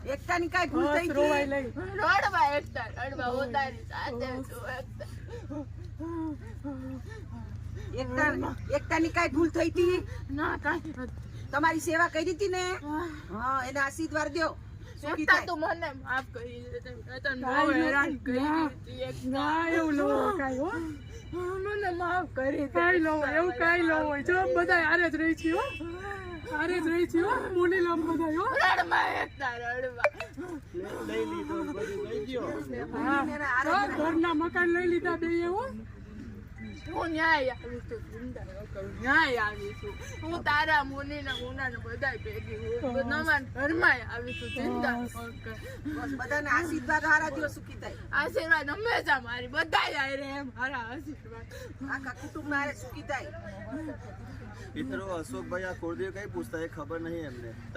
એકતાની કાઈ ભૂલ થઈ રોવાઈ ગઈ લઈ રડવા એકતા રડવા ઉતારી સાથે એકતાની કાઈ ભૂલ થઈ હતી ના કાંઈ તમારી સેવા કરી હતી ને હા એને આશીર્વાદ દ્યો સુખી એકતા થાય તું મને માફ કરી દે તને બહુ હેરાન કરી હતી એકતા ના એવું ન હોય કાંઈ હો મને માફ કરી દે કાંઈ ન હોય એવું કાંઈ ન હોય જો બધા હારે જ રહી છે હો હારે જ રહી છે હો મુની લોક બધા હો રડવા એકતા રડવા લઈ લીધો બધું લઈ ગયો હા તો ઘરના મકાન લઈ લીધા બે હો હું ન્યાય આવીશું ચિંતા ન કરું ન્યાય આવીશું હું તારા મુનીના મુનાને બધાય ભેગી હું નવા ઘરમાં આવીશું ચિંતા ન કર બસ બધાને આશીર્વાદ હારા દ્યો સુખી થાય આશીર્વાદ હંમેશા મારી બધાય આયરે મારા આશીર્વાદ આખા કુટુંબ ના સુખી થાય મિત્રો અશોકભાઈ આ કુળદેવ કઈ પૂછતા એ ખબર નહીં એમને